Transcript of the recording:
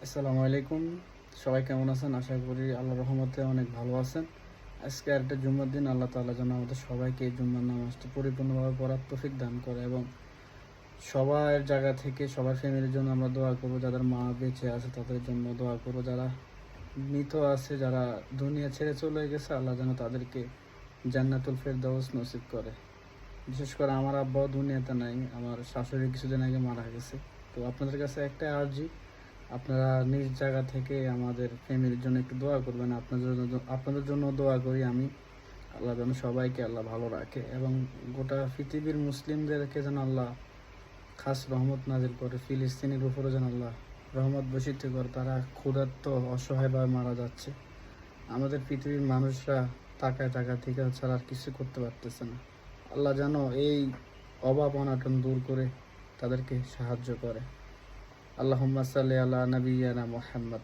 আসসালামু আলাইকুম। সবাই কেমন আছেন? আশা করি আল্লাহর রহমতে অনেক ভালো আছেন। আজকে আরেকটা জুম্মার দিন। আল্লাহ তাআলা যেন আমাদের সবাইকে এই জুম্মার নামাজটা পরিপূর্ণভাবে পড়ার তৌফিক দান করে এবং সবার জায়গা থেকে সবার ফ্যামিলির জন্য আমরা দোয়া করব। যাদের মা বেঁচে আছে তাদের জন্য দোয়া করব। যারা মৃত আছে, যারা দুনিয়া ছেড়ে চলে গেছে, আল্লাহ যেন তাদেরকে জান্নাতুল ফেরদাউস নসিব করে। বিশেষ করে আমার আব্বাও দুনিয়াতে নাই, আমার শাশুড়ি কিছুদিন আগে মারা গেছে। তো আপনাদের কাছে একটা আর্জি, আপনারা নিজ জায়গা থেকে আমাদের ফ্যামিলির জন্য একটু দোয়া করবেন। আপনাদের জন্য দোয়া করি আমি। আল্লাহ যেন সবাইকে আল্লাহ ভালো রাখে এবং গোটা পৃথিবীর মুসলিমদেরকে যেন আল্লাহ খাস রহমত নাজিল করে। ফিলিস্তিনের উপরে যেন আল্লাহ রহমত বর্ষিত করে। তারা ক্ষুধার্ত অসহায়ভাবে মারা যাচ্ছে। আমাদের পৃথিবীর মানুষরা টাকায় টাকা থেকে ছাড়া আর কিছু করতে পারতেছে না। আল্লাহ যেন এই অভাব অনাটন দূর করে তাদেরকে সাহায্য করে। আল্লাহুম্মা সাল্লি আলা নাবিয়্যিনা মুহাম্মদ।